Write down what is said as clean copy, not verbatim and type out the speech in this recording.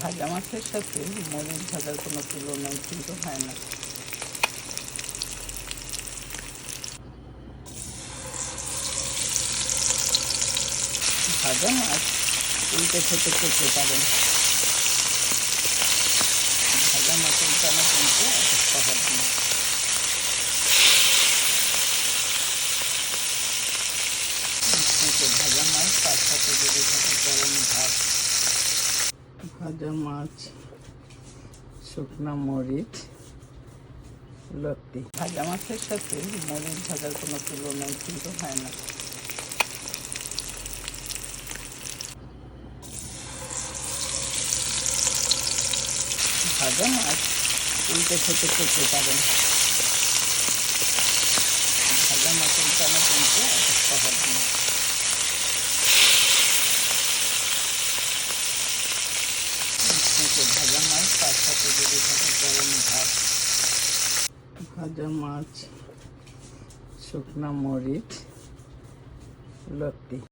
ভাজা মাছের সাথে মরিচ ভাজার কোনো তুলনাই কিন্তু হয় না। ভাজা মাছ উল্টে থেকে খেতে পারেন। ভাজা মাছ উল্টানো কিন্তু এত সহজ না। ভাজা মাছ তার সাথে যদি থাকে গরম ভাত, ভাজা মাছ, শুকনা মরিচ, লতি। ভাজা মাছের সাথে মরিচ ভাজার কোনো তুলনাই কিন্তু হয় না। ভাজা মাছ উল্টে থেকে খেতে পারেন। ভাজা মাছ উল্টানো কিন্তু এত সহজ না। ভাজা মাছ তার সাথে যদি থাকে গরম ভাত, ভাজা মাছ, শুকনা মরিচ, লতি।